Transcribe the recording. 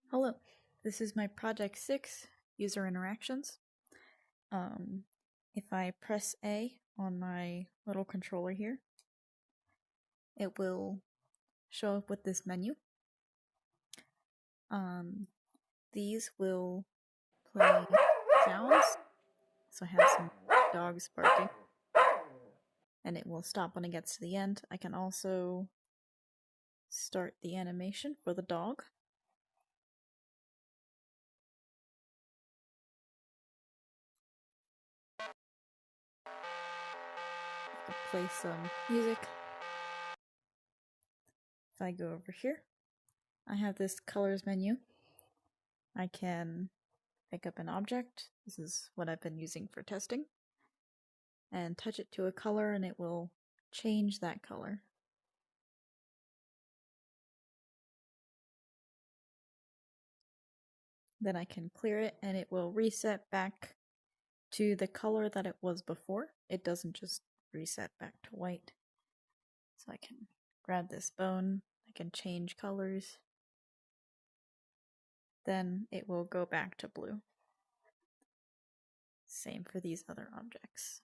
Hello, this is my Project 6 user interactions. If I press A on my little controller here, it will show up with this menu. These will play sounds, so I have some dogs barking, and it will stop when it gets to the end. I can also start the animation for the dog. Play some music. If I go over here, I have this colors menu. I can pick up an object. This is what I've been using for testing. And touch it to a color and it will change that color. Then I can clear it and it will reset back to the color that it was before. It doesn't just reset back to white. So I can grab this bone, I can change colors. Then it will go back to blue. Same for these other objects.